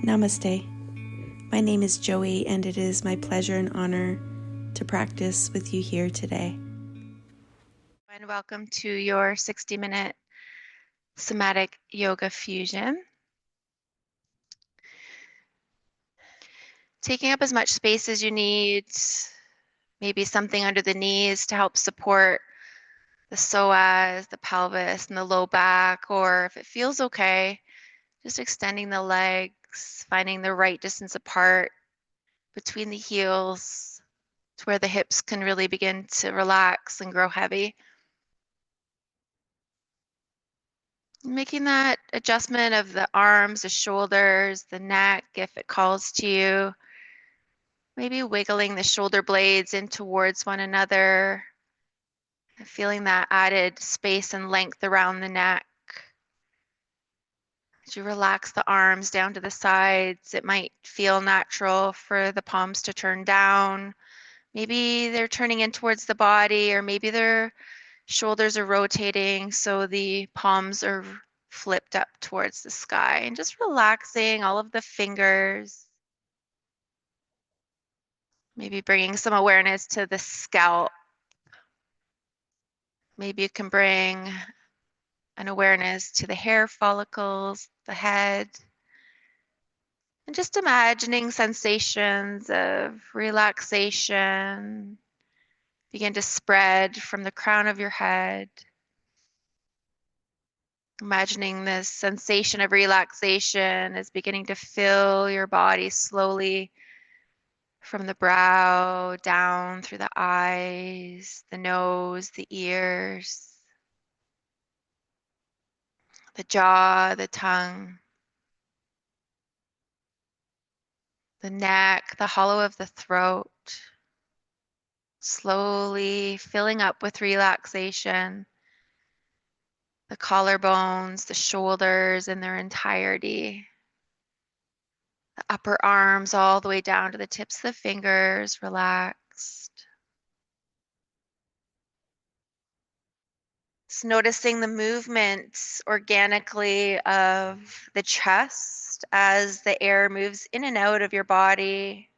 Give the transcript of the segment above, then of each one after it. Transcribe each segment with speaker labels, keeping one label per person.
Speaker 1: Namaste. My name is Joey, and it is my pleasure and honor to practice with you here today.
Speaker 2: And welcome to your 60-minute Somatic Yoga Fusion. Taking up as much space as you need, maybe something under the knees to help support the psoas, the pelvis, and the low back, or if it feels okay, just extending the legs, finding the right distance apart between the heels to where the hips can really begin to relax and grow heavy. Making that adjustment of the arms, the shoulders, the neck, if it calls to you. Maybe wiggling the shoulder blades in towards one another, feeling that added space and length around the neck. As you relax the arms down to the sides, it might feel natural for the palms to turn down. Maybe they're turning in towards the body, or maybe their shoulders are rotating so the palms are flipped up towards the sky. And just relaxing all of the fingers. Maybe bringing some awareness to the scalp. Maybe you can bring an awareness to the hair follicles, the head, and just imagining sensations of relaxation begin to spread from the crown of your head. Imagining this sensation of relaxation is beginning to fill your body slowly from the brow down through the eyes, the nose, the ears, the jaw, the tongue, the neck, the hollow of the throat, slowly filling up with relaxation, the collarbones, the shoulders in their entirety, the upper arms all the way down to the tips of the fingers, relaxed. Just noticing the movement organically of the chest as the air moves in and out of your body.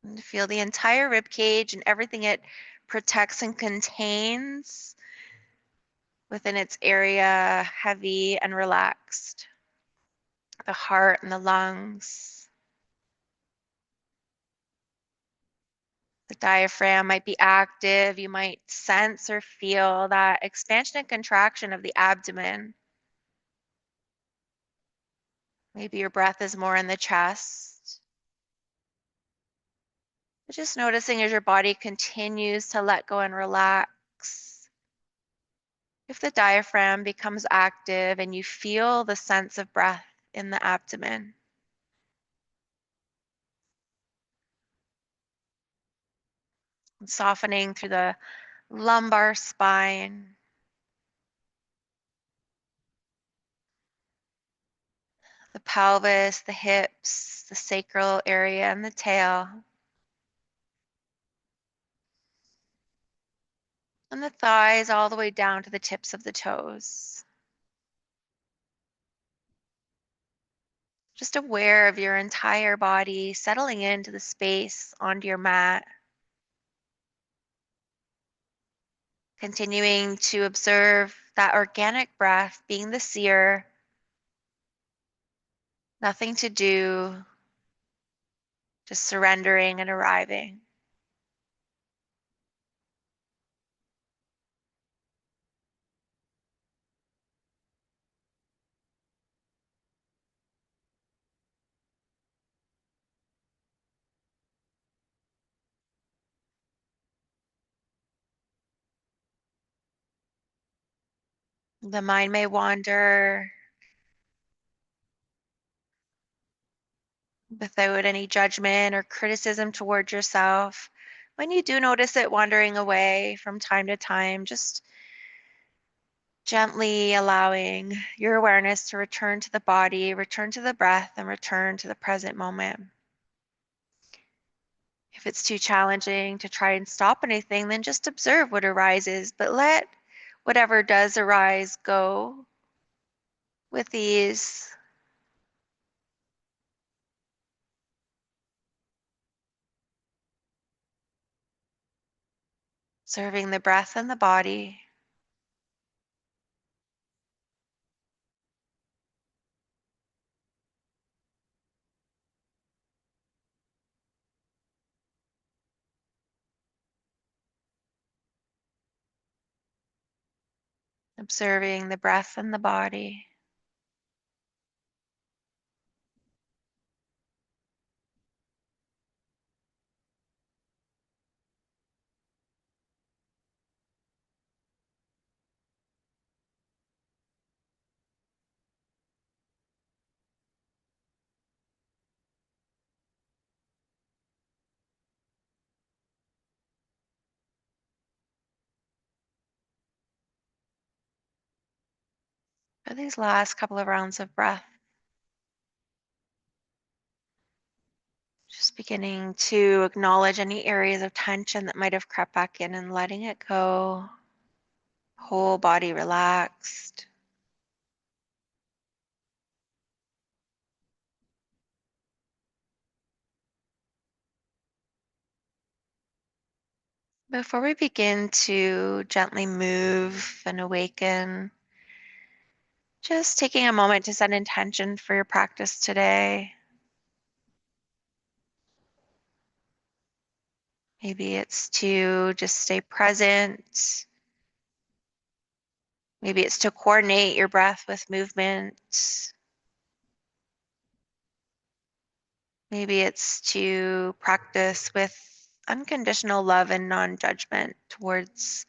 Speaker 2: And feel the entire rib cage and everything it protects and contains within its area, heavy and relaxed. The heart and the lungs. The diaphragm might be active. You might sense or feel that expansion and contraction of the abdomen. Maybe your breath is more in the chest. But just noticing as your body continues to let go and relax. If the diaphragm becomes active and you feel the sense of breath in the abdomen. And softening through the lumbar spine. The pelvis, the hips, the sacral area, and the tail. And the thighs all the way down to the tips of the toes. Just aware of your entire body settling into the space onto your mat. Continuing to observe that organic breath being the seer. Nothing to do, just surrendering and arriving. The mind may wander without any judgment or criticism towards yourself. When you do notice it wandering away from time to time, just gently allowing your awareness to return to the body, return to the breath, and return to the present moment. If it's too challenging to try and stop anything, then just observe what arises, but let whatever does arise go. with ease. Observing the breath and the body. Observing the breath and the body. For these last couple of rounds of breath, just beginning to acknowledge any areas of tension that might have crept back in and letting it go. Whole body relaxed. Before we begin to gently move and awaken, just taking a moment to set intention for your practice today. Maybe it's to just stay present. Maybe it's to coordinate your breath with movement. Maybe it's to practice with unconditional love and non-judgment towards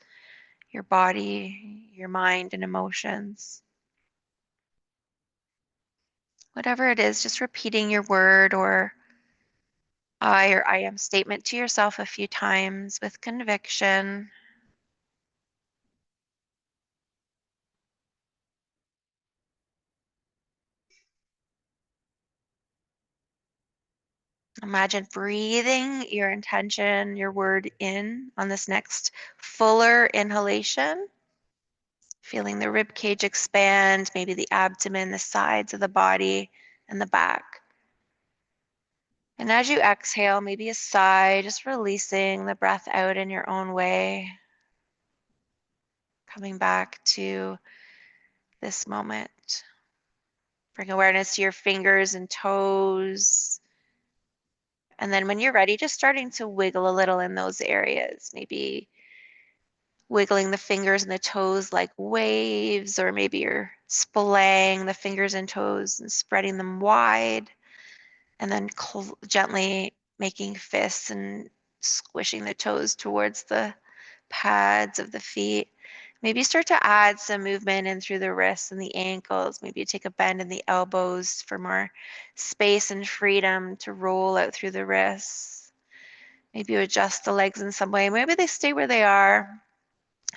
Speaker 2: your body, your mind, and emotions. Whatever it is, just repeating your word or I am statement to yourself a few times with conviction. Imagine breathing your intention, your word in on this next fuller inhalation. Feeling the rib cage expand, maybe the abdomen, the sides of the body, and the back. And as you exhale, maybe a sigh, just releasing the breath out in your own way. Coming back to this moment. Bring awareness to your fingers and toes. And then when you're ready, just starting to wiggle a little in those areas. Maybe wiggling the fingers and the toes like waves, or maybe you're splaying the fingers and toes and spreading them wide, and then gently making fists and squishing the toes towards the pads of the feet. Maybe start to add some movement in through the wrists and the ankles. Maybe you take a bend in the elbows for more space and freedom to roll out through the wrists. Maybe you adjust the legs in some way. Maybe they stay where they are.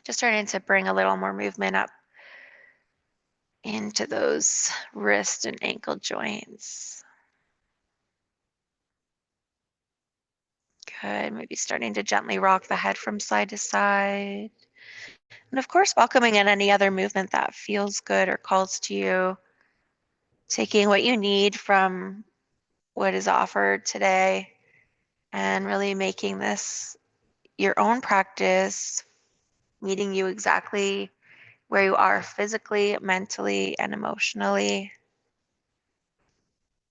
Speaker 2: Just starting to bring a little more movement up into those wrist and ankle joints. Good. Maybe starting to gently rock the head from side to side. And of course, welcoming in any other movement that feels good or calls to you. Taking what you need from what is offered today and really making this your own practice, meeting you exactly where you are physically, mentally, and emotionally.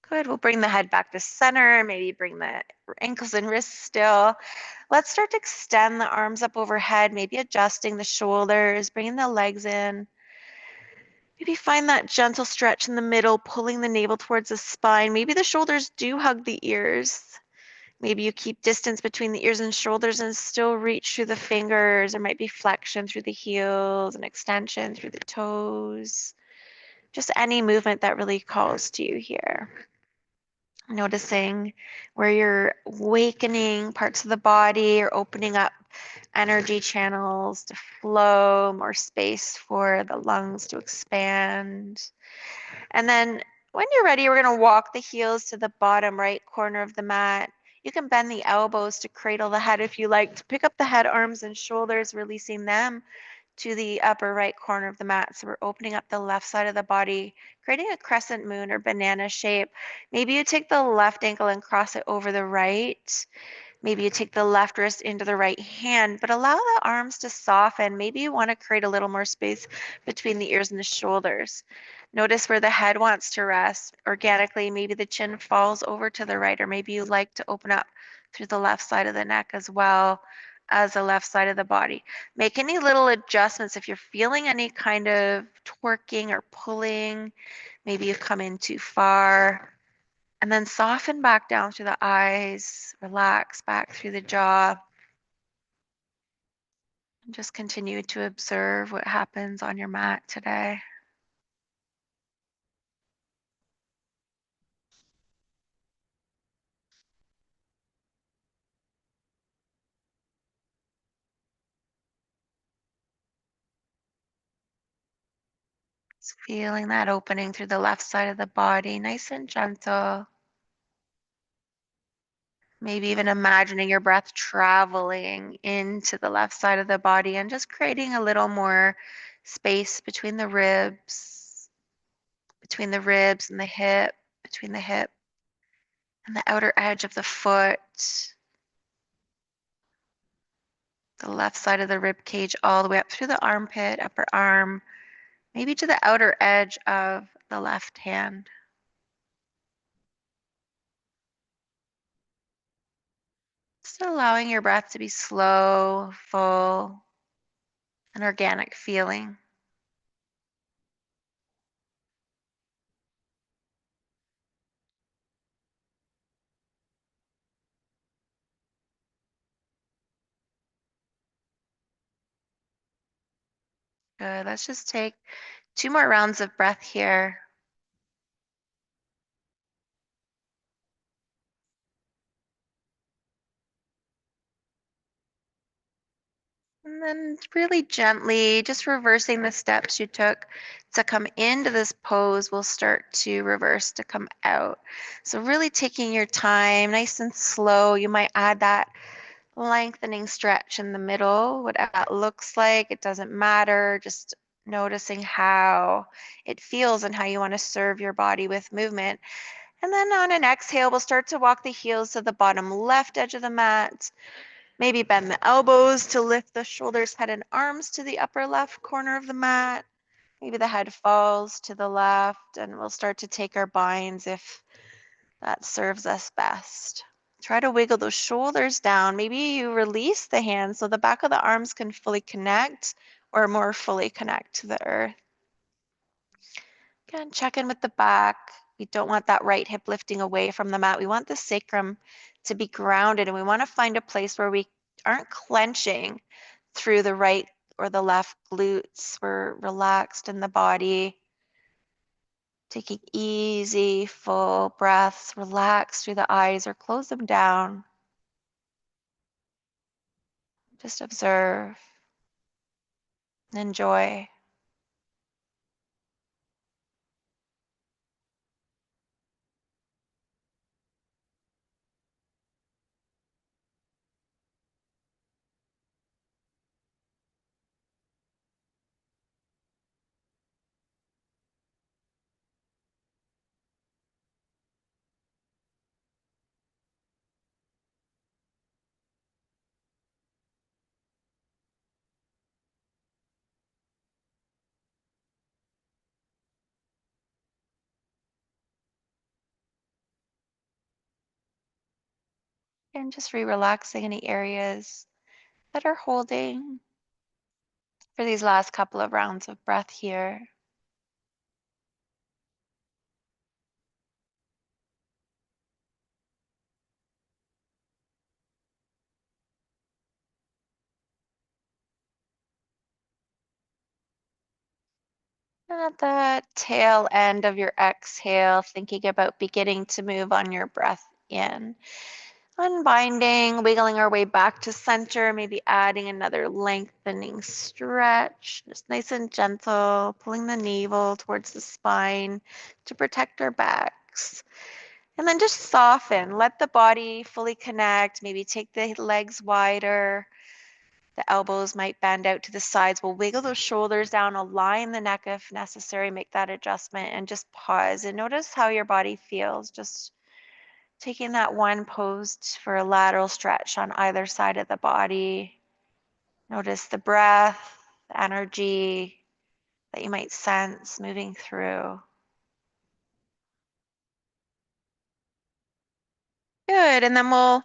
Speaker 2: Good. We'll bring the head back to center. Maybe bring the ankles and wrists still. Let's start to extend the arms up overhead, maybe adjusting the shoulders, bringing the legs in. Maybe find that gentle stretch in the middle, pulling the navel towards the spine. Maybe the shoulders do hug the ears. Maybe you keep distance between the ears and shoulders and still reach through the fingers. There might be flexion through the heels and extension through the toes. Just any movement that really calls to you here. Noticing where you're awakening parts of the body or opening up energy channels to flow, more space for the lungs to expand. And then when you're ready, we're going to walk the heels to the bottom right corner of the mat. You can bend the elbows to cradle the head if you like, to pick up the head, arms, and shoulders, releasing them to the upper right corner of the mat. So we're opening up the left side of the body, creating a crescent moon or banana shape. Maybe you take the left ankle and cross it over the right. Maybe you take the left wrist into the right hand, but allow the arms to soften. Maybe you want to create a little more space between the ears and the shoulders. Notice where the head wants to rest. Organically, maybe the chin falls over to the right, or maybe you like to open up through the left side of the neck as well as the left side of the body. Make any little adjustments if you're feeling any kind of twerking or pulling. Maybe you've come in too far. And then soften back down through the eyes, relax back through the jaw. And just continue to observe what happens on your mat today. Just feeling that opening through the left side of the body, nice and gentle. Maybe even imagining your breath traveling into the left side of the body and just creating a little more space between the ribs and the hip, between the hip and the outer edge of the foot, the left side of the rib cage all the way up through the armpit, upper arm, maybe to the outer edge of the left hand. Just allowing your breath to be slow, full, and organic feeling. Good. Let's just take 2 more rounds of breath here. And then really gently, just reversing the steps you took to come into this pose will start to reverse to come out. So really taking your time, nice and slow. You might add that lengthening stretch in the middle, whatever that looks like. It doesn't matter. Just noticing how it feels and how you want to serve your body with movement. And then on an exhale, we'll start to walk the heels to the bottom left edge of the mat. Maybe bend the elbows to lift the shoulders, head, and arms to the upper left corner of the mat. Maybe the head falls to the left, and we'll start to take our binds if that serves us best. Try to wiggle those shoulders down. Maybe you release the hands so the back of the arms can fully connect or more fully connect to the earth. Again, check in with the back. We don't want that right hip lifting away from the mat. We want the sacrum to be grounded, and we want to find a place where we aren't clenching through the right or the left glutes. We're relaxed in the body. Taking easy, full breaths. Relax through the eyes or close them down. Just observe and enjoy. And just relaxing any areas that are holding for these last couple of rounds of breath here. And at the tail end of your exhale, thinking about beginning to move on your breath in. Unbinding, wiggling our way back to center, maybe adding another lengthening stretch. Just nice and gentle, pulling the navel towards the spine to protect our backs. And then just soften, let the body fully connect, maybe take the legs wider. The elbows might bend out to the sides. We'll wiggle those shoulders down, align the neck if necessary, make that adjustment, and just pause and notice how your body feels. Just taking that one pose for a lateral stretch on either side of the body. Notice the breath, the energy that you might sense moving through. Good, and then we'll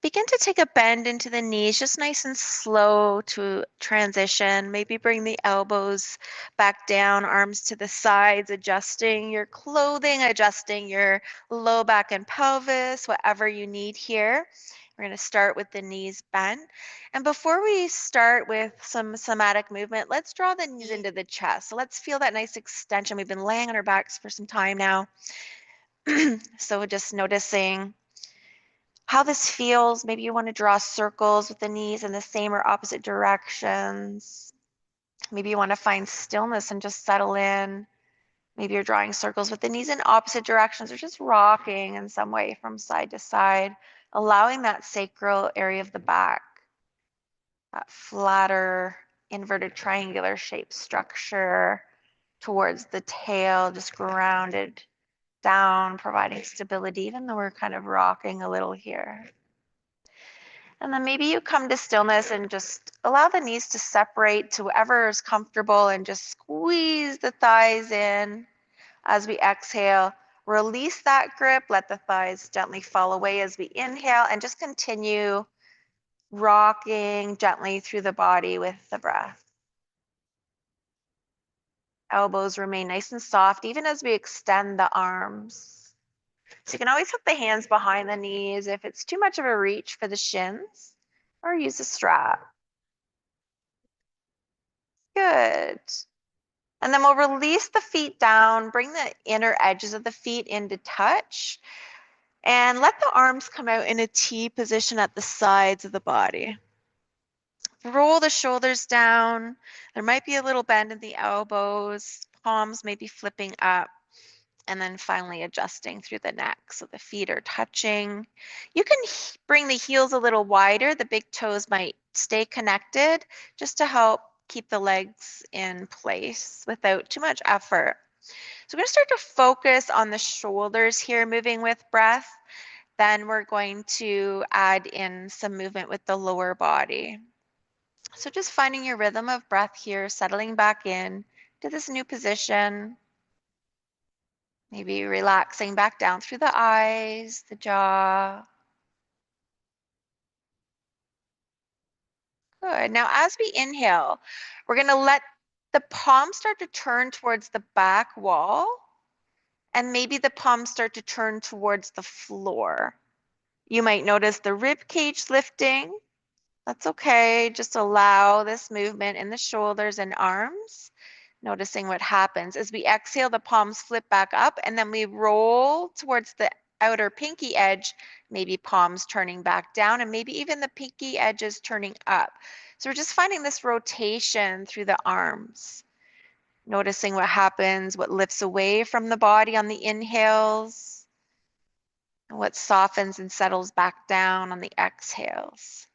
Speaker 2: begin to take a bend into the knees, just nice and slow to transition. Maybe bring the elbows back down, arms to the sides, adjusting your clothing, adjusting your low back and pelvis, whatever you need here. We're going to start with the knees bent. And before we start with some somatic movement, let's draw the knees into the chest. So let's feel that nice extension. We've been laying on our backs for some time now. So just noticing how this feels. Maybe you want to draw circles with the knees in the same or opposite directions. Maybe you want to find stillness and just settle in. Maybe you're drawing circles with the knees in opposite directions or just rocking in some way from side to side, allowing that sacral area of the back, that flatter, inverted triangular shaped structure towards the tail, just grounded down, providing stability, even though we're kind of rocking a little here. And then maybe you come to stillness and just allow the knees to separate to wherever is comfortable and just squeeze the thighs in as we exhale. Release that grip, let the thighs gently fall away as we inhale, and just continue rocking gently through the body with the breath. Elbows remain nice and soft even as we extend the arms. So you can always hook the hands behind the knees if it's too much of a reach for the shins, or use a strap. Good. And then we'll release the feet down, bring the inner edges of the feet into touch, and let the arms come out in a T position at the sides of the body. Roll the shoulders down. There might be a little bend in the elbows. Palms may be flipping up. And then finally adjusting through the neck. So the feet are touching. You can bring the heels a little wider. The big toes might stay connected just to help keep the legs in place without too much effort. So we're going to start to focus on the shoulders here, moving with breath. Then we're going to add in some movement with the lower body. So just finding your rhythm of breath here, settling back in to this new position. Maybe relaxing back down through the eyes, the jaw. Good. Now, as we inhale, we're going to let the palms start to turn towards the back wall, and maybe the palms start to turn towards the floor. You might notice the rib cage lifting. That's okay. Just allow this movement in the shoulders and arms. Noticing what happens. As we exhale, the palms flip back up, and then we roll towards the outer pinky edge, maybe palms turning back down, and maybe even the pinky edges turning up. So we're just finding this rotation through the arms. Noticing what happens, what lifts away from the body on the inhales, and what softens and settles back down on the exhales.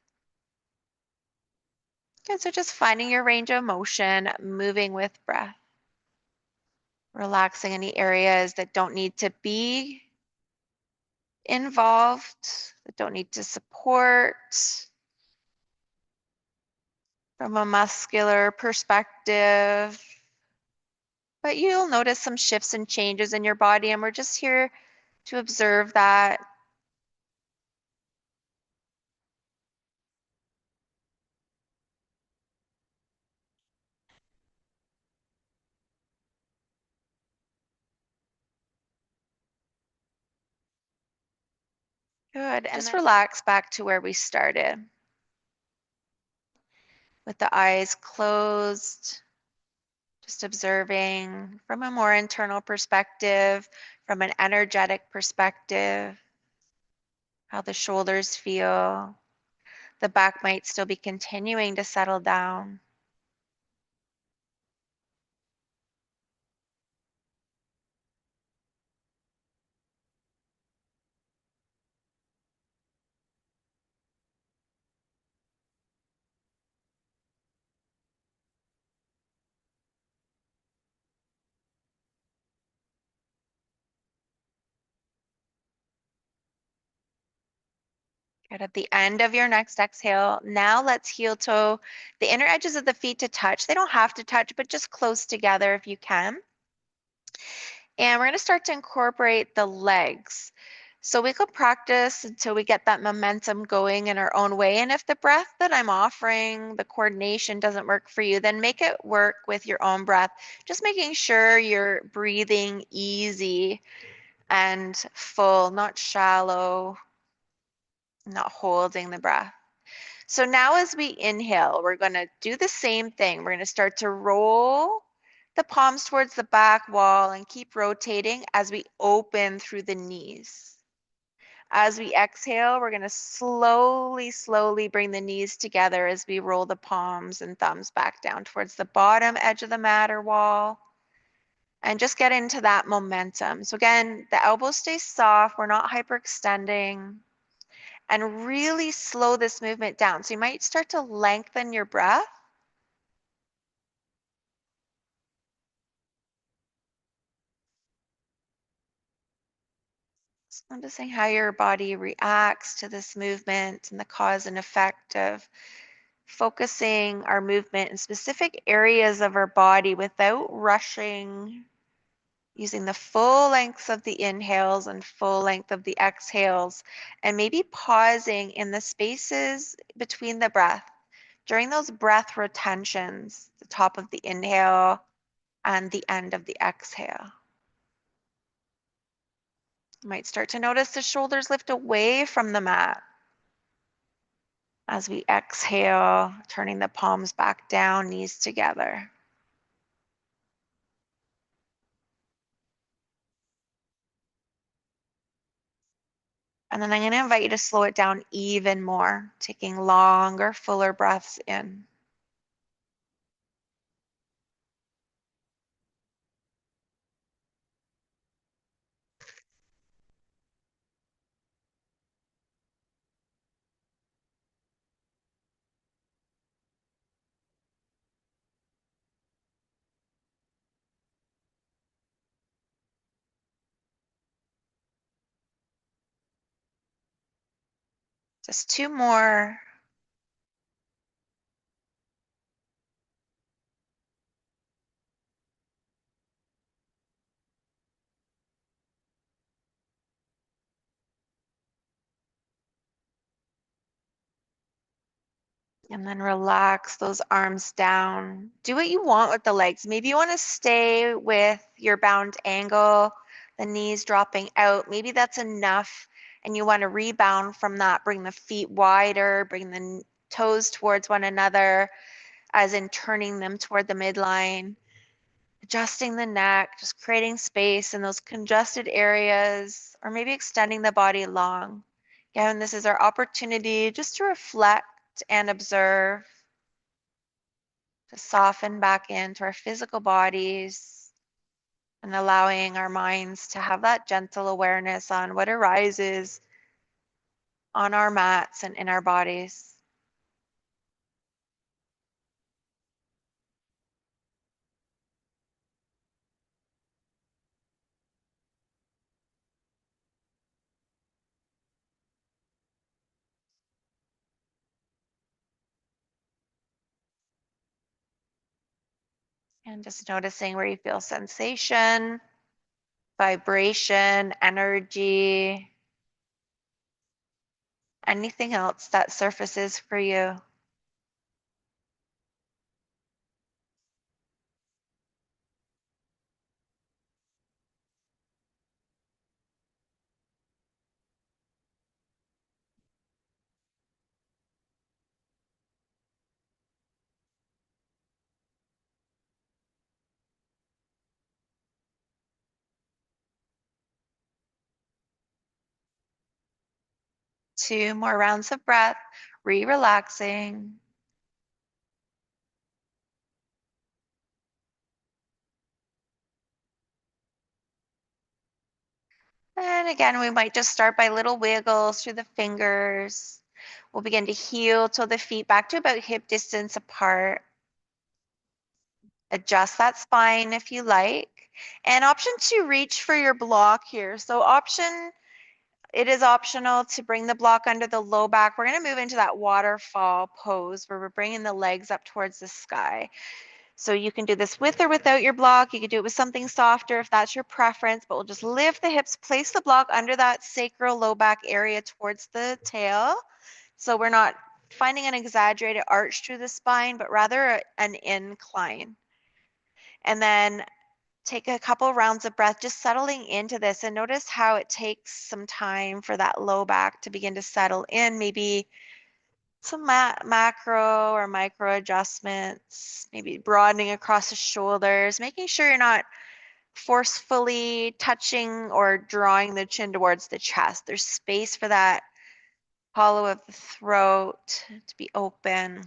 Speaker 2: Good, so just finding your range of motion, moving with breath. Relaxing any areas that don't need to be involved, that don't need to support. From a muscular perspective. But you'll notice some shifts and changes in your body, and we're just here to observe that. Good, and just relax back to where we started. With the eyes closed, just observing from a more internal perspective, from an energetic perspective, how the shoulders feel. The back might still be continuing to settle down. Good. At the end of your next exhale, now let's heel toe the inner edges of the feet to touch. They don't have to touch, but just close together if you can. And we're going to start to incorporate the legs. So we could practice until we get that momentum going in our own way. And if the breath that I'm offering, the coordination doesn't work for you, then make it work with your own breath. Just making sure you're breathing easy and full, not shallow, not holding the breath. So now as we inhale, we're going to do the same thing. We're going to start to roll the palms towards the back wall and keep rotating as we open through the knees. As we exhale, we're going to slowly bring the knees together as we roll the palms and thumbs back down towards the bottom edge of the mat or wall. And just get into that momentum. So again, the elbows stay soft. We're not hyperextending. And really slow this movement down. So you might start to lengthen your breath. Just noticing how your body reacts to this movement and the cause and effect of focusing our movement in specific areas of our body without rushing, using the full length of the inhales and full length of the exhales, and maybe pausing in the spaces between the breath during those breath retentions, the top of the inhale and the end of the exhale. You might start to notice the shoulders lift away from the mat as we exhale, turning the palms back down, knees together. And then I'm going to invite you to slow it down even more, taking longer, fuller breaths in. Just two more. And then relax those arms down. Do what you want with the legs. Maybe you want to stay with your bound angle, the knees dropping out. Maybe that's enough. And you want to rebound from that. Bring the feet wider, bring the toes towards one another, as in turning them toward the midline. Adjusting the neck, just creating space in those congested areas, or maybe extending the body long. Again, this is our opportunity just to reflect and observe, to soften back into our physical bodies and allowing our minds to have that gentle awareness on what arises on our mats and in our bodies. And just noticing where you feel sensation, vibration, energy, anything else that surfaces for you. Two more rounds of breath, relaxing. And again, we might just start by little wiggles through the fingers. We'll begin to heel till the feet back to about hip distance apart. Adjust that spine if you like. And option two, reach for your block here. So option It is optional to bring the block under the low back. We're going to move into that waterfall pose where we're bringing the legs up towards the sky. So you can do this with or without your block. You can do it with something softer if that's your preference, but we'll just lift the hips, place the block under that sacral low back area towards the tail. So we're not finding an exaggerated arch through the spine, but rather an incline. And then take a couple rounds of breath, just settling into this, and notice how it takes some time for that low back to begin to settle in. Maybe some macro or micro adjustments, maybe broadening across the shoulders, making sure you're not forcefully touching or drawing the chin towards the chest. There's space for that hollow of the throat to be open.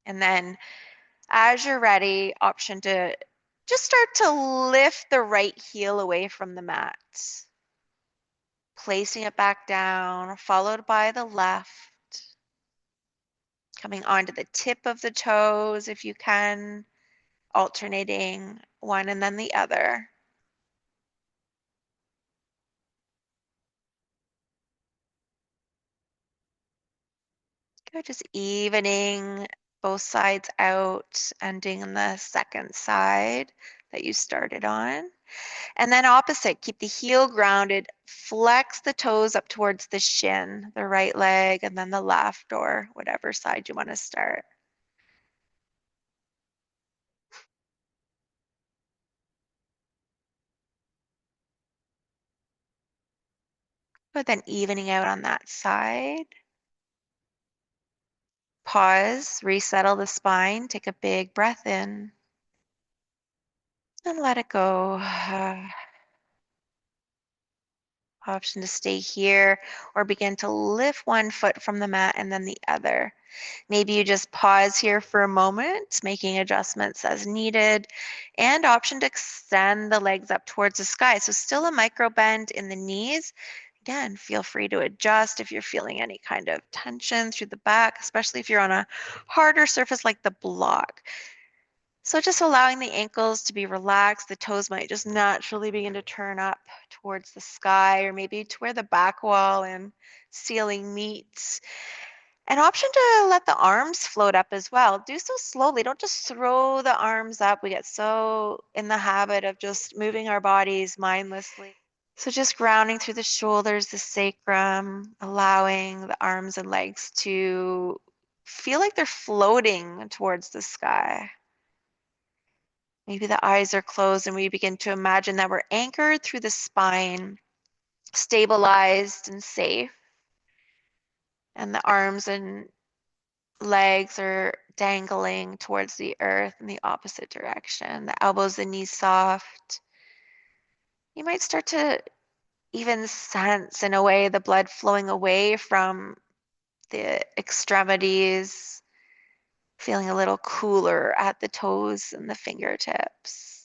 Speaker 2: And then as you're ready, option to just start to lift the right heel away from the mat, placing it back down, followed by the left, coming onto the tip of the toes if you can, alternating one and then the other. Good, just evening both sides out, ending on the second side that you started on. And then opposite, keep the heel grounded, flex the toes up towards the shin, the right leg, and then the left, or whatever side you want to start. But then evening out on that side. Pause, resettle the spine, take a big breath in, and let it go. Option to stay here or begin to lift one foot from the mat and then the other. Maybe you just pause here for a moment, making adjustments as needed, and option to extend the legs up towards the sky. So still a micro bend in the knees. Again, feel free to adjust if you're feeling any kind of tension through the back, especially if you're on a harder surface like the block. So just allowing the ankles to be relaxed, the toes might just naturally begin to turn up towards the sky or maybe to where the back wall and ceiling meets. An option to let the arms float up as well. Do so slowly. Don't just throw the arms up. We get so in the habit of just moving our bodies mindlessly. So just grounding through the shoulders, the sacrum, allowing the arms and legs to feel like they're floating towards the sky. Maybe the eyes are closed and we begin to imagine that we're anchored through the spine, stabilized and safe. And the arms and legs are dangling towards the earth in the opposite direction. The elbows and knees soft. You might start to even sense, in a way, the blood flowing away from the extremities, feeling a little cooler at the toes and the fingertips.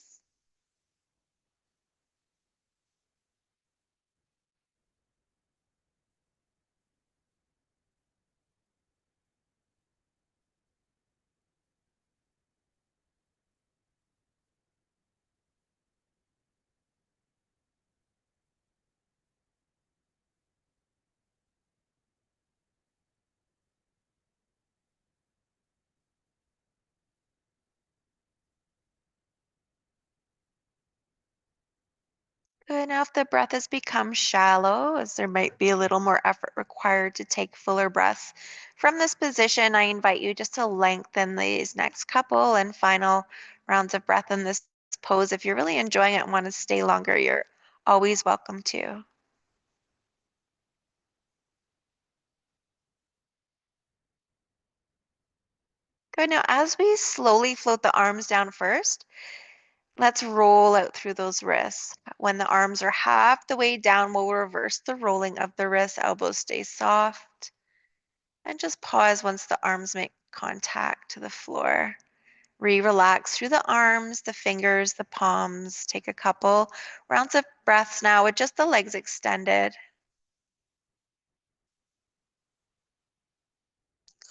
Speaker 2: Good. Now, if the breath has become shallow, as there might be a little more effort required to take fuller breaths from this position, I invite you just to lengthen these next couple and final rounds of breath in this pose. If you're really enjoying it and want to stay longer, you're always welcome to. Good. Now, as we slowly float the arms down first, let's roll out through those wrists. When the arms are half the way down, we'll reverse the rolling of the wrists. Elbows stay soft. And just pause once the arms make contact to the floor. Relax through the arms, the fingers, the palms. Take a couple rounds of breaths now with just the legs extended.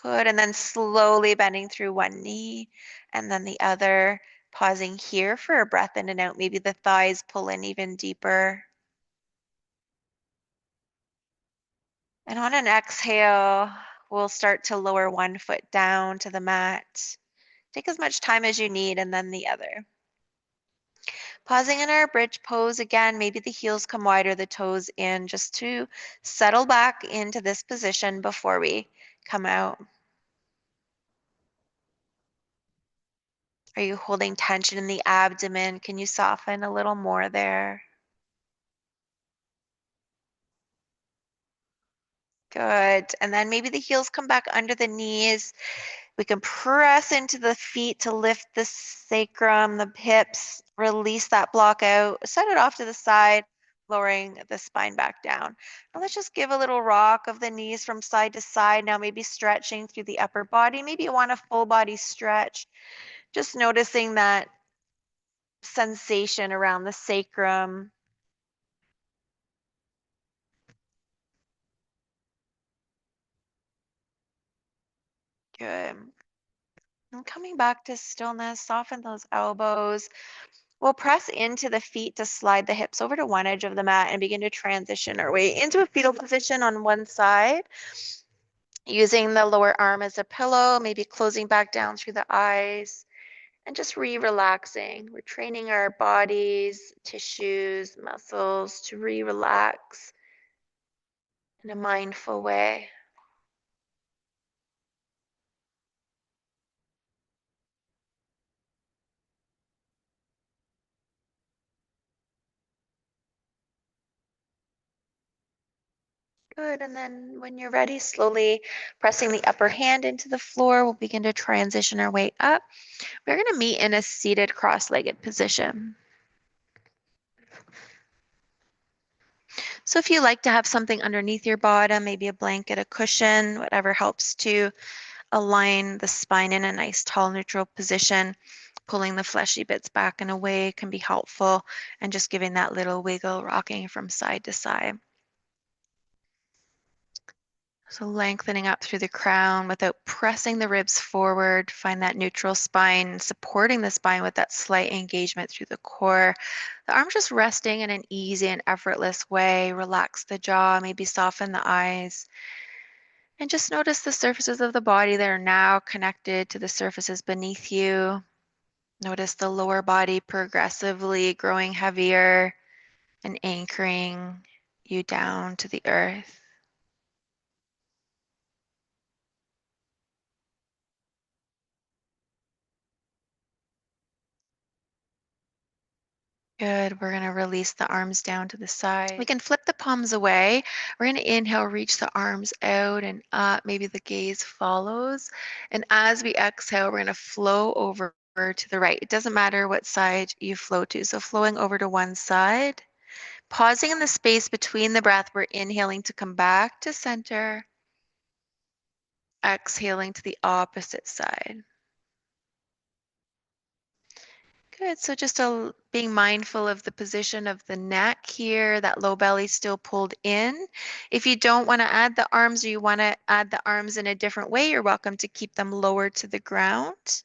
Speaker 2: Good. And then slowly bending through one knee and then the other. Pausing here for a breath in and out. Maybe the thighs pull in even deeper. And on an exhale, we'll start to lower one foot down to the mat. Take as much time as you need and then the other. Pausing in our bridge pose again, maybe the heels come wider, the toes in, just to settle back into this position before we come out. Are you holding tension in the abdomen? Can you soften a little more there? Good. And then maybe the heels come back under the knees. We can press into the feet to lift the sacrum, the hips, release that block out, set it off to the side, lowering the spine back down. Now let's just give a little rock of the knees from side to side. Now maybe stretching through the upper body. Maybe you want a full body stretch. Just noticing that sensation around the sacrum. Good. And coming back to stillness, soften those elbows. We'll press into the feet to slide the hips over to one edge of the mat and begin to transition our way into a fetal position on one side, using the lower arm as a pillow, maybe closing back down through the eyes and just relaxing. We're training our bodies, tissues, muscles to relax in a mindful way. Good. And then when you're ready, slowly pressing the upper hand into the floor, we'll begin to transition our way up. We're going to meet in a seated cross-legged position. So if you like to have something underneath your bottom, maybe a blanket, a cushion, whatever helps to align the spine in a nice tall neutral position, pulling the fleshy bits back and away can be helpful, and just giving that little wiggle, rocking from side to side. So lengthening up through the crown without pressing the ribs forward. Find that neutral spine, supporting the spine with that slight engagement through the core. The arms just resting in an easy and effortless way. Relax the jaw, maybe soften the eyes. And just notice the surfaces of the body that are now connected to the surfaces beneath you. Notice the lower body progressively growing heavier and anchoring you down to the earth. Good. We're going to release the arms down to the side. We can flip the palms away. We're going to inhale, reach the arms out and up. Maybe the gaze follows. And as we exhale, we're going to flow over to the right. It doesn't matter what side you flow to. So flowing over to one side, pausing in the space between the breath. We're inhaling to come back to center, exhaling to the opposite side. Good. So just being mindful of the position of the neck here, that low belly still pulled in. If you don't want to add the arms or you want to add the arms in a different way, you're welcome to keep them lower to the ground.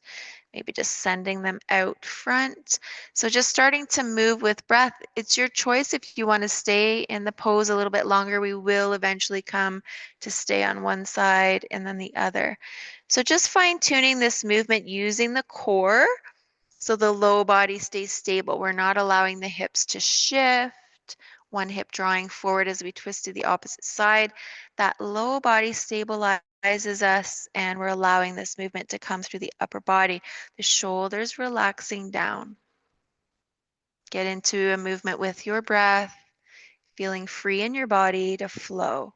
Speaker 2: Maybe just sending them out front. So just starting to move with breath. It's your choice if you want to stay in the pose a little bit longer. We will eventually come to stay on one side and then the other. So just fine tuning this movement using the core so the low body stays stable. We're not allowing the hips to shift. One hip drawing forward as we twist to the opposite side. That low body stabilizes us and we're allowing this movement to come through the upper body. The shoulders relaxing down. Get into a movement with your breath, feeling free in your body to flow.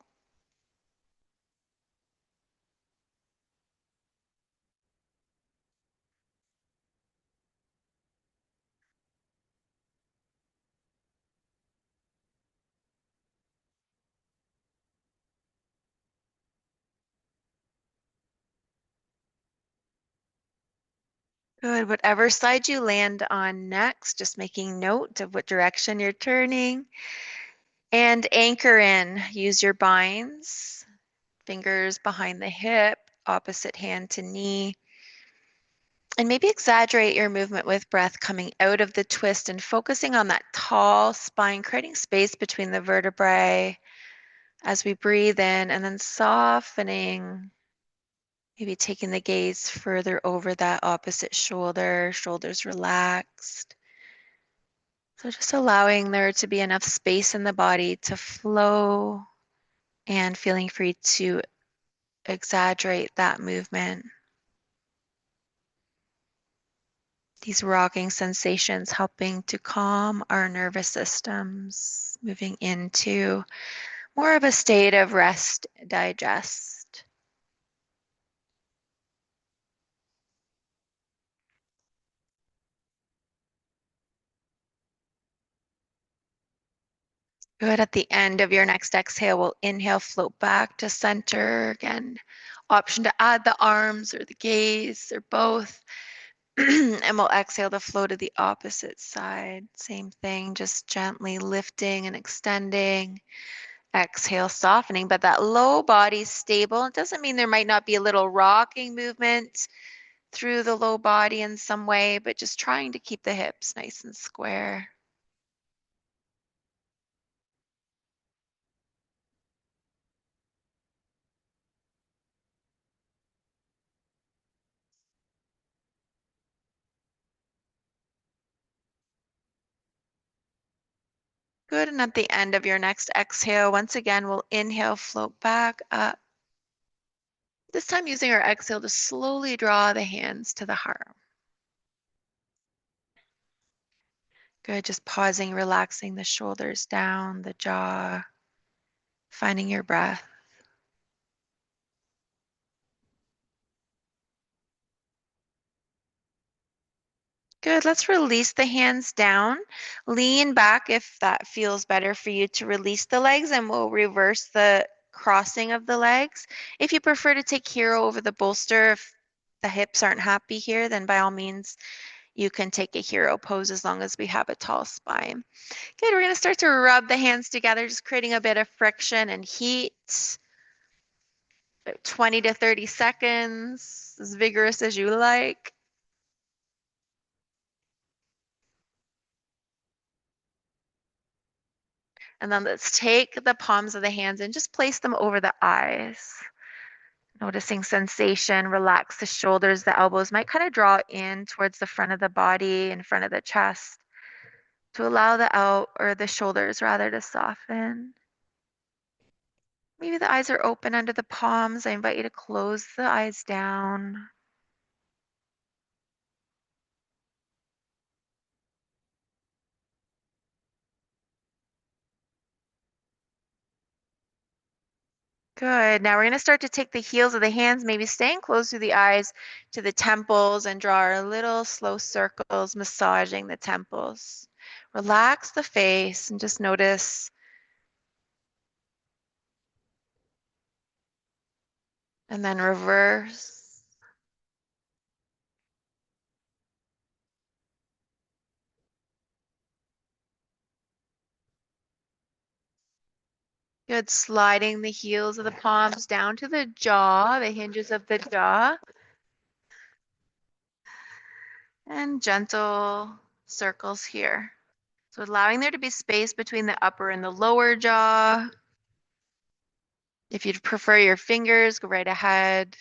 Speaker 2: Good. Whatever side you land on next, just making note of what direction you're turning. And anchor in. Use your binds, fingers behind the hip, opposite hand to knee. And maybe exaggerate your movement with breath coming out of the twist and focusing on that tall spine, creating space between the vertebrae, as we breathe in and then softening, maybe taking the gaze further over that opposite shoulder, shoulders relaxed. So just allowing there to be enough space in the body to flow and feeling free to exaggerate that movement. These rocking sensations helping to calm our nervous systems, moving into more of a state of rest, digest. Good. At the end of your next exhale, we'll inhale, float back to center. Again, option to add the arms or the gaze or both. And we'll exhale to flow to the opposite side. Same thing, just gently lifting and extending. Exhale, softening, but that low body's stable. It doesn't mean there might not be a little rocking movement through the low body in some way, but just trying to keep the hips nice and square. Good, and at the end of your next exhale, once again, we'll inhale, float back up. This time using our exhale to slowly draw the hands to the heart. Good, just pausing, relaxing the shoulders down, the jaw, finding your breath. Good, let's release the hands down. Lean back if that feels better for you to release the legs, and we'll reverse the crossing of the legs. If you prefer to take hero over the bolster, if the hips aren't happy here, then by all means, you can take a hero pose as long as we have a tall spine. Good, we're gonna start to rub the hands together, just creating a bit of friction and heat. About 20 to 30 seconds, as vigorous as you like. And then let's take the palms of the hands and just place them over the eyes. Noticing sensation, relax the shoulders, the elbows might kind of draw in towards the front of the body, in front of the chest, to allow the shoulders rather to soften. Maybe the eyes are open under the palms. I invite you to close the eyes down. Good. Now we're going to start to take the heels of the hands, maybe staying close to the eyes, to the temples, and draw our little slow circles, massaging the temples. Relax the face and just notice. And then reverse. Good. Sliding the heels of the palms down to the jaw, the hinges of the jaw. And gentle circles here. So allowing there to be space between the upper and the lower jaw. If you'd prefer your fingers, go right ahead.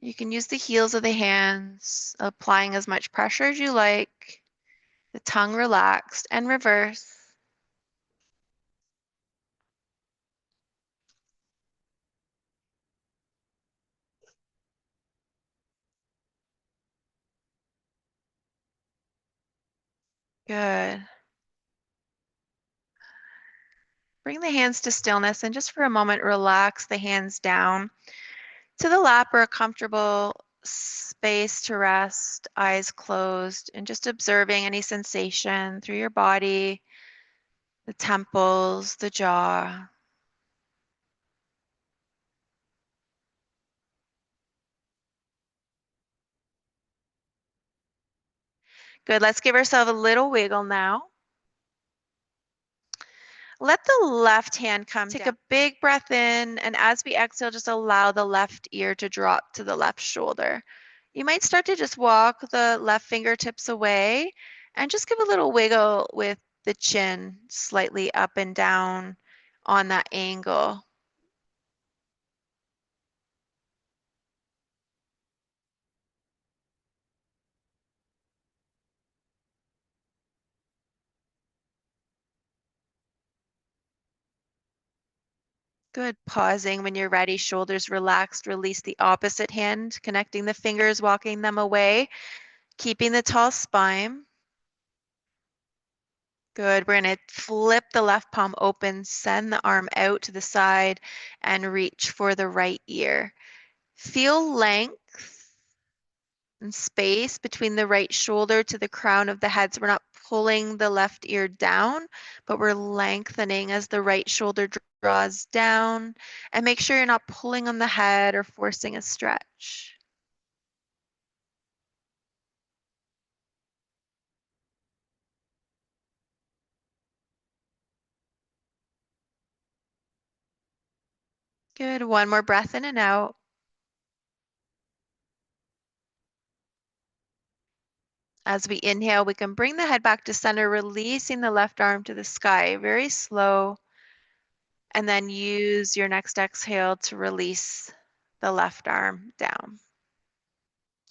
Speaker 2: You can use the heels of the hands, applying as much pressure as you like. The tongue relaxed, and reverse. Good. Bring the hands to stillness and just for a moment, relax the hands down to the lap or a comfortable space to rest, eyes closed, and just observing any sensation through your body, the temples, the jaw. Good, let's give ourselves a little wiggle now. Let the left hand come down. Take a big breath in, and as we exhale, just allow the left ear to drop to the left shoulder. You might start to just walk the left fingertips away and just give a little wiggle with the chin slightly up and down, on that angle. Good. Pausing when you're ready, shoulders relaxed, release the opposite hand, connecting the fingers, walking them away, keeping the tall spine. Good. We're going to flip the left palm open, send the arm out to the side, and reach for the right ear. Feel length and space between the right shoulder to the crown of the head. So we're not pulling the left ear down, but we're lengthening as the right shoulder draws down. And make sure you're not pulling on the head or forcing a stretch. Good. One more breath in and out. As we inhale, we can bring the head back to center, releasing the left arm to the sky, very slow. And then use your next exhale to release the left arm down.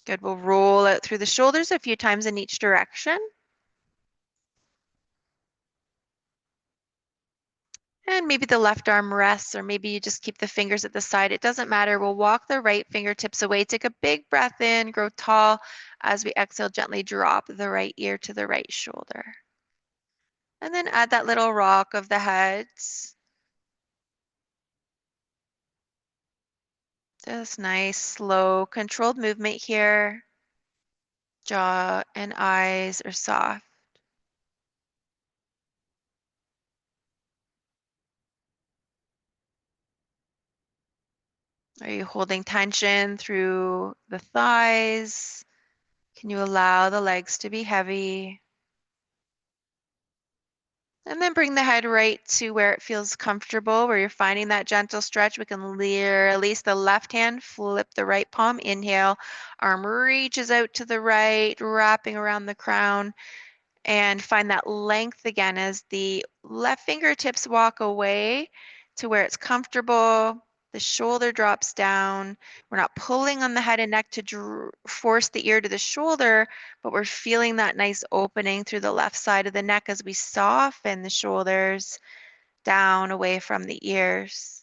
Speaker 2: Good. We'll roll out through the shoulders a few times in each direction. And maybe the left arm rests, or maybe you just keep the fingers at the side. It doesn't matter. We'll walk the right fingertips away. Take a big breath in, grow tall. As we exhale, gently drop the right ear to the right shoulder. And then add that little rock of the head. Just nice, slow, controlled movement here. Jaw and eyes are soft. Are you holding tension through the thighs? Can you allow the legs to be heavy? And then bring the head right to where it feels comfortable, where you're finding that gentle stretch. We can release the left hand, flip the right palm, inhale, arm reaches out to the right, wrapping around the crown, and find that length again as the left fingertips walk away to where it's comfortable. The shoulder drops down. We're not pulling on the head and neck to force the ear to the shoulder, but we're feeling that nice opening through the left side of the neck as we soften the shoulders down away from the ears.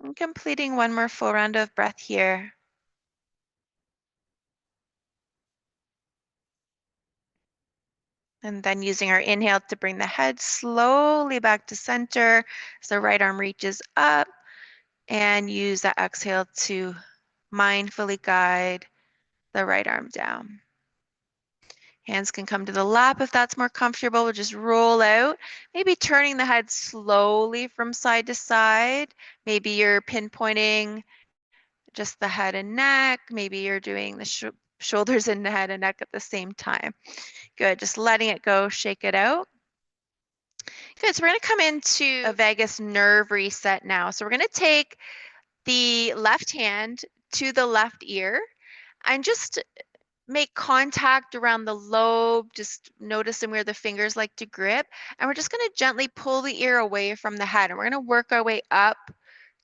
Speaker 2: And completing one more full round of breath here. And then using our inhale to bring the head slowly back to center as the right arm reaches up, and use that exhale to mindfully guide the right arm down. Hands can come to the lap if that's more comfortable. We'll just roll out, maybe turning the head slowly from side to side. Maybe you're pinpointing just the head and neck. Maybe you're doing the shoulders and the head and neck at the same time. Good, just letting it go, shake it out. Good, so we're gonna come into a vagus nerve reset now. So we're gonna take the left hand to the left ear and just make contact around the lobe, just noticing where the fingers like to grip. And we're just gonna gently pull the ear away from the head. And we're gonna work our way up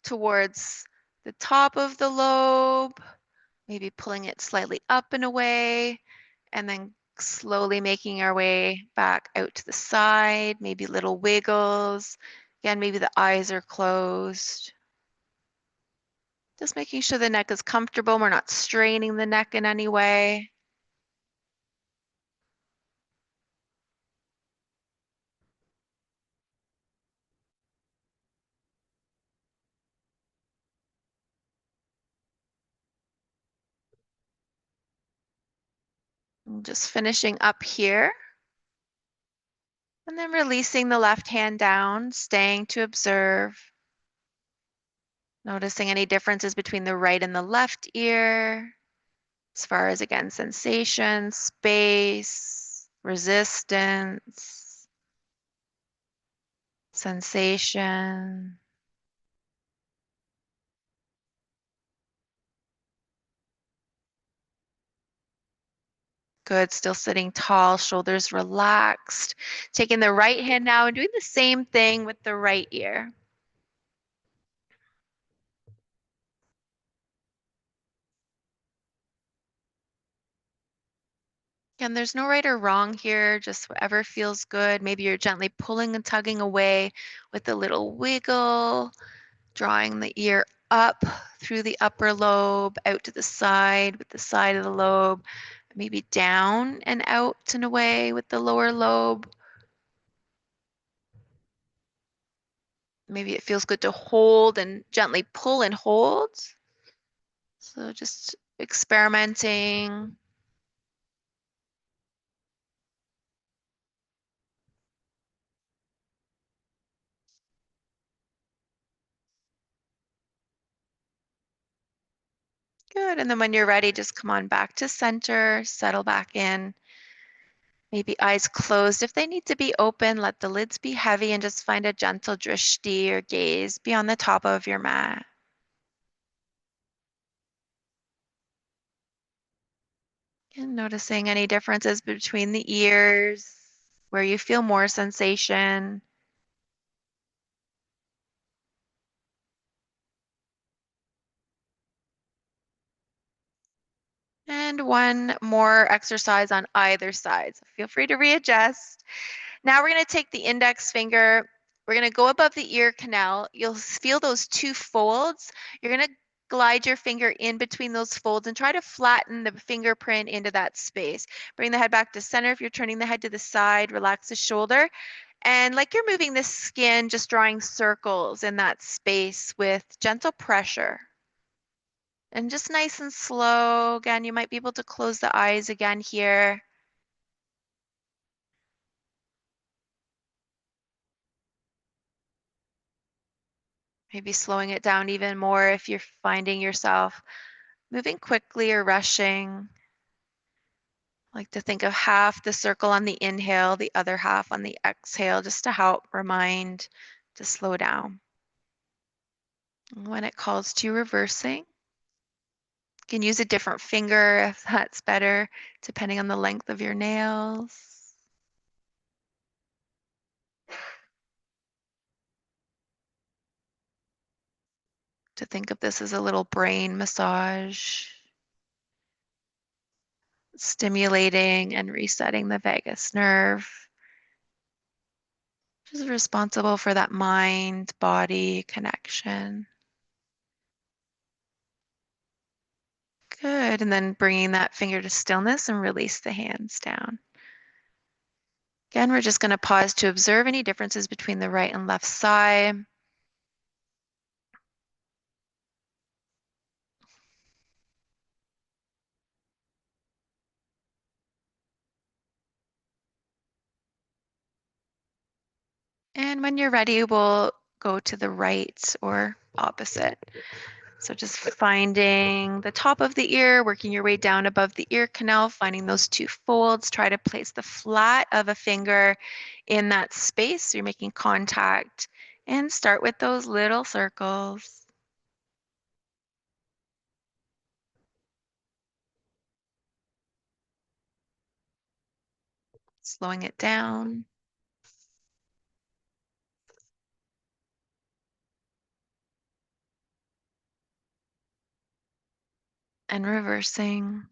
Speaker 2: towards the top of the lobe, maybe pulling it slightly up and away, and then slowly making our way back out to the side, maybe little wiggles. Again, maybe the eyes are closed. Just making sure the neck is comfortable. We're not straining the neck in any way. And just finishing up here. And then releasing the left hand down, staying to observe. Noticing any differences between the right and the left ear. As far as, again, sensation, space, resistance, sensation. Good. Still sitting tall, shoulders relaxed. Taking the right hand now and doing the same thing with the right ear. And there's no right or wrong here, just whatever feels good. Maybe you're gently pulling and tugging away with a little wiggle, drawing the ear up through the upper lobe, out to the side with the side of the lobe, maybe down and out and away with the lower lobe. Maybe it feels good to hold and gently pull and hold. So just experimenting. Good. And then when you're ready, just come on back to center, settle back in. Maybe eyes closed. If they need to be open, let the lids be heavy and just find a gentle drishti or gaze be on the top of your mat. And noticing any differences between the ears, where you feel more sensation. And one more exercise on either side. So feel free to readjust. Now we're going to take the index finger. We're going to go above the ear canal. You'll feel those two folds. You're going to glide your finger in between those folds and try to flatten the fingerprint into that space. Bring the head back to center. If you're turning the head to the side, relax the shoulder. And like you're moving the skin, just drawing circles in that space with gentle pressure. And just nice and slow. Again, you might be able to close the eyes again here. Maybe slowing it down even more if you're finding yourself moving quickly or rushing. I like to think of half the circle on the inhale, the other half on the exhale, just to help remind to slow down. And when it calls to reversing, you can use a different finger if that's better, depending on the length of your nails. To think of this as a little brain massage, stimulating and resetting the vagus nerve, which is responsible for that mind-body connection. Good. And then bringing that finger to stillness and release the hands down. Again, we're just going to pause to observe any differences between the right and left side. And when you're ready, we'll go to the right or opposite. So just finding the top of the ear, working your way down above the ear canal, finding those two folds. Try to place the flat of a finger in that space. So you're making contact. And start with those little circles. Slowing it down. And reversing.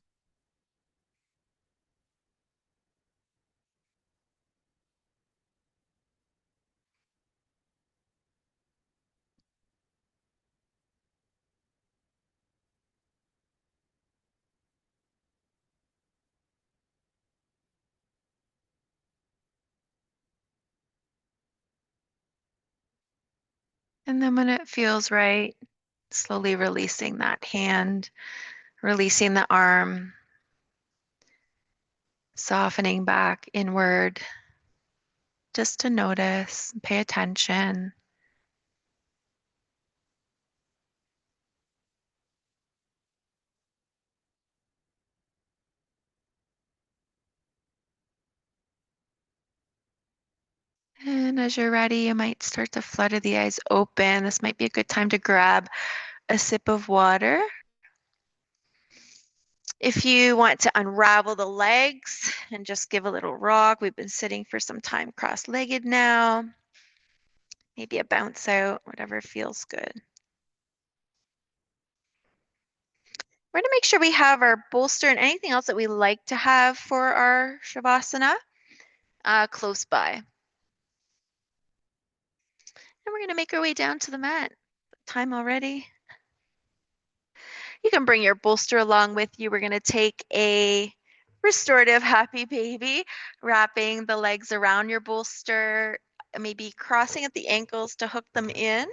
Speaker 2: And then when it feels right, slowly releasing that hand, releasing the arm, softening back inward, just to notice, pay attention. And as you're ready, you might start to flutter the eyes open. This might be a good time to grab a sip of water. If you want to unravel the legs and just give a little rock, we've been sitting for some time cross-legged now. Maybe a bounce out, whatever feels good. We're going to make sure we have our bolster and anything else that we like to have for our Shavasana close by. And we're going to make our way down to the mat. Time already. You can bring your bolster along with you. We're going to take a restorative happy baby, wrapping the legs around your bolster, maybe crossing at the ankles to hook them in.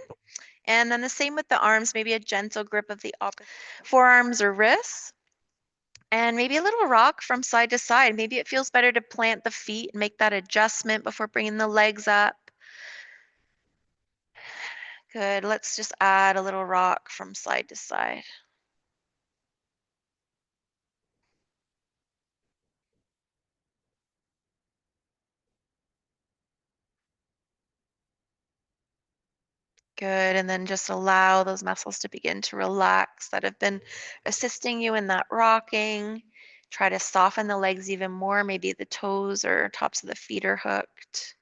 Speaker 2: And then the same with the arms, maybe a gentle grip of the opposite forearms or wrists. And maybe a little rock from side to side. Maybe it feels better to plant the feet and make that adjustment before bringing the legs up. Good. Let's just add a little rock from side to side. Good. And then just allow those muscles to begin to relax that have been assisting you in that rocking. Try to soften the legs even more. Maybe the toes or tops of the feet are hooked.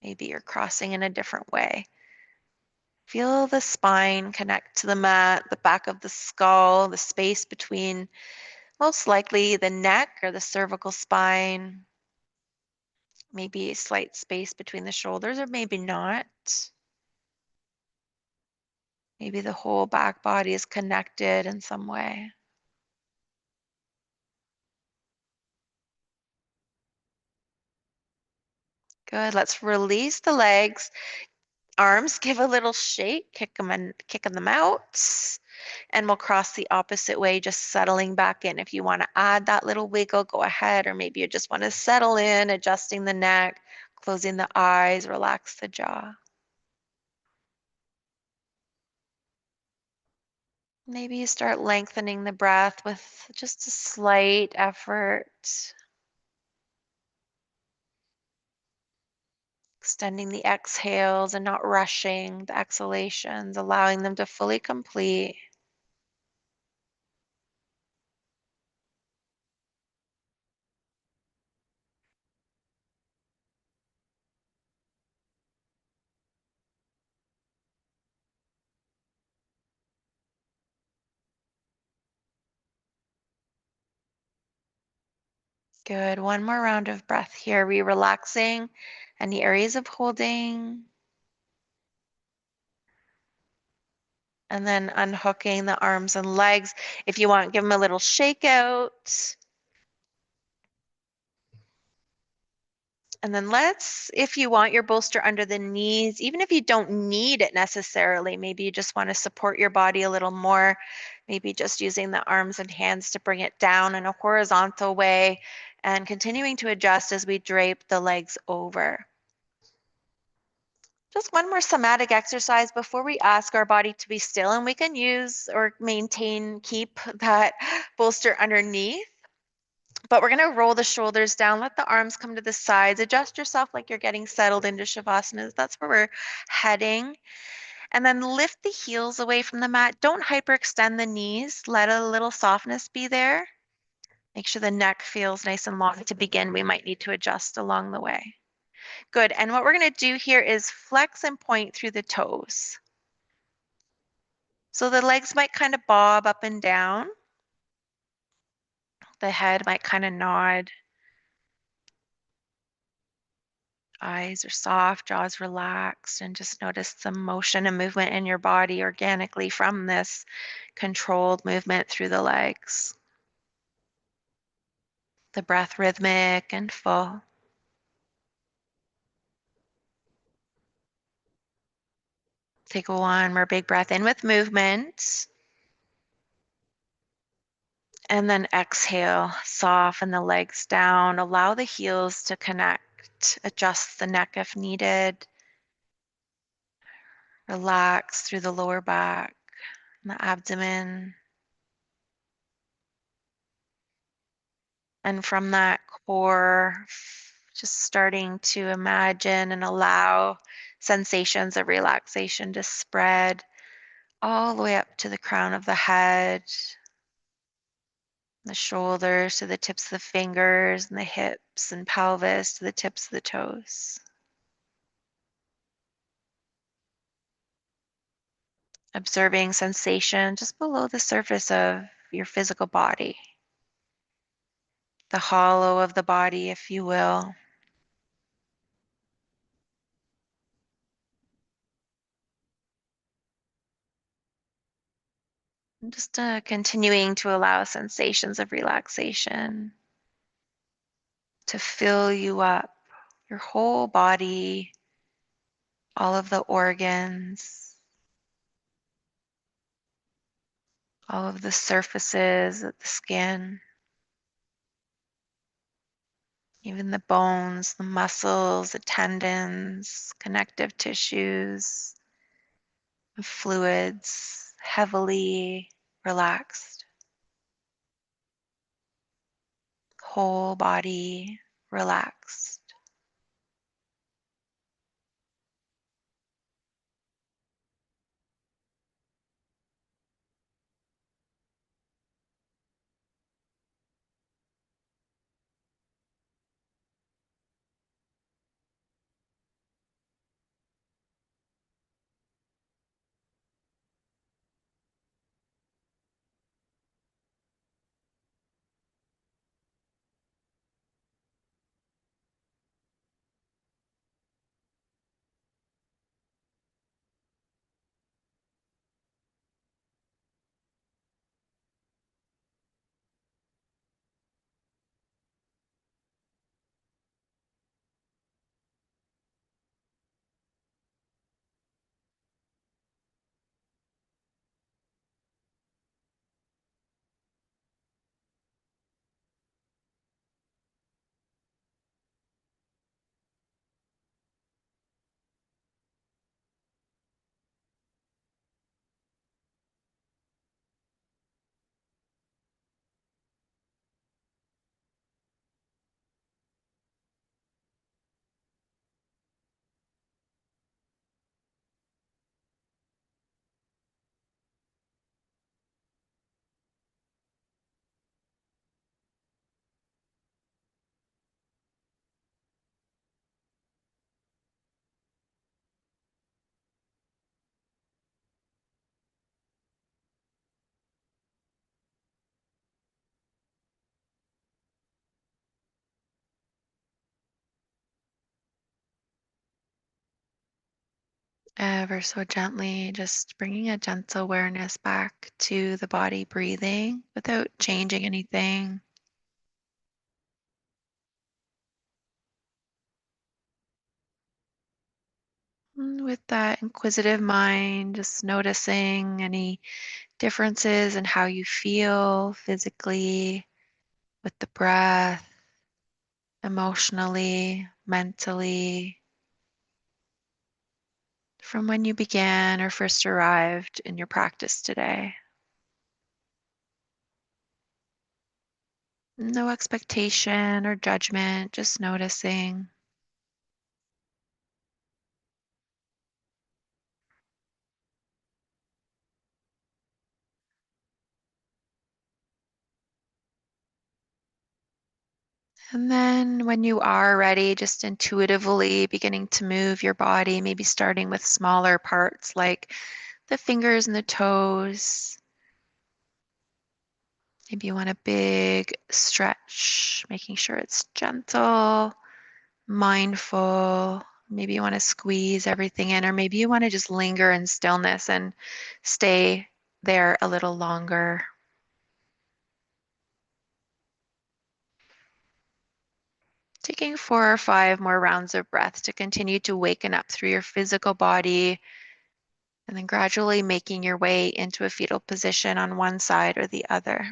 Speaker 2: Maybe you're crossing in a different way. Feel the spine connect to the mat, the back of the skull, the space between most likely the neck or the cervical spine. Maybe a slight space between the shoulders, or maybe not. Maybe the whole back body is connected in some way. Good. Let's release the legs. Arms, give a little shake, kicking them out. And we'll cross the opposite way, just settling back in. If you want to add that little wiggle, go ahead. Or maybe you just want to settle in, adjusting the neck, closing the eyes, relax the jaw. Maybe you start lengthening the breath with just a slight effort. Extending the exhales and not rushing the exhalations, allowing them to fully complete. Good. One more round of breath here. Relaxing any areas of holding. And then unhooking the arms and legs. If you want, give them a little shake out. And then if you want your bolster under the knees, even if you don't need it necessarily, maybe you just want to support your body a little more, maybe just using the arms and hands to bring it down in a horizontal way and continuing to adjust as we drape the legs over. Just one more somatic exercise before we ask our body to be still, and we can use or keep that bolster underneath. But we're going to roll the shoulders down, let the arms come to the sides, adjust yourself like you're getting settled into Shavasana. That's where we're heading. And then lift the heels away from the mat. Don't hyperextend the knees. Let a little softness be there. Make sure the neck feels nice and long to begin. We might need to adjust along the way. Good. And what we're going to do here is flex and point through the toes. So the legs might kind of bob up and down. The head might kind of nod. Eyes are soft, jaws relaxed, and just notice the motion and movement in your body organically from this controlled movement through the legs. The breath rhythmic and full. Take one more big breath in with movement. And then exhale, soften the legs down, allow the heels to connect, adjust the neck if needed. Relax through the lower back and the abdomen. And from that core, just starting to imagine and allow sensations of relaxation to spread all the way up to the crown of the head. The shoulders to the tips of the fingers, and the hips and pelvis to the tips of the toes. Observing sensation just below the surface of your physical body, the hollow of the body, if you will. And just continuing to allow sensations of relaxation to fill you up, your whole body, all of the organs, all of the surfaces of the skin, even the bones, the muscles, the tendons, connective tissues, the fluids, heavily relaxed. Whole body relaxed. Ever so gently, just bringing a gentle awareness back to the body breathing without changing anything. With that inquisitive mind, just noticing any differences in how you feel physically, with the breath, emotionally, mentally, from when you began or first arrived in your practice today. No expectation or judgment, just noticing. And then when you are ready, just intuitively beginning to move your body, maybe starting with smaller parts like the fingers and the toes. Maybe you want a big stretch, making sure it's gentle, mindful. Maybe you want to squeeze everything in, or maybe you want to just linger in stillness and stay there a little longer. Taking 4 or 5 more rounds of breath to continue to waken up through your physical body, and then gradually making your way into a fetal position on one side or the other.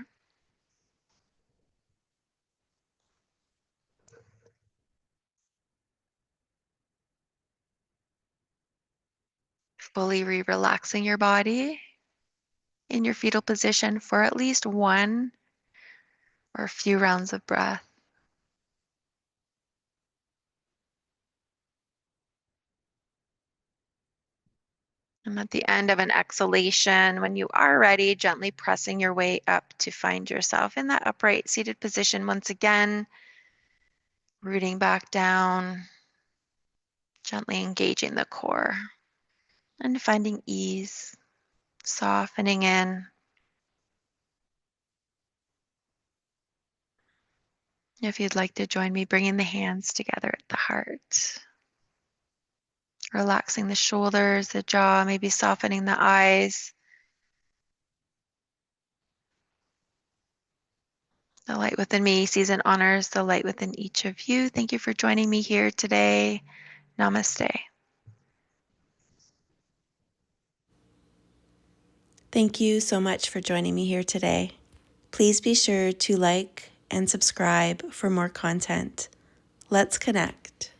Speaker 2: Fully relaxing your body in your fetal position for at least one or a few rounds of breath. And at the end of an exhalation, when you are ready, gently pressing your way up to find yourself in that upright seated position once again, rooting back down, gently engaging the core and finding ease, softening in. If you'd like to join me, bringing the hands together at the heart, relaxing the shoulders, the jaw, maybe softening the eyes. The light within me sees and honors the light within each of you. Thank you for joining me here today. Namaste.
Speaker 1: Thank you so much for joining me here today. Please be sure to like and subscribe for more content. Let's connect.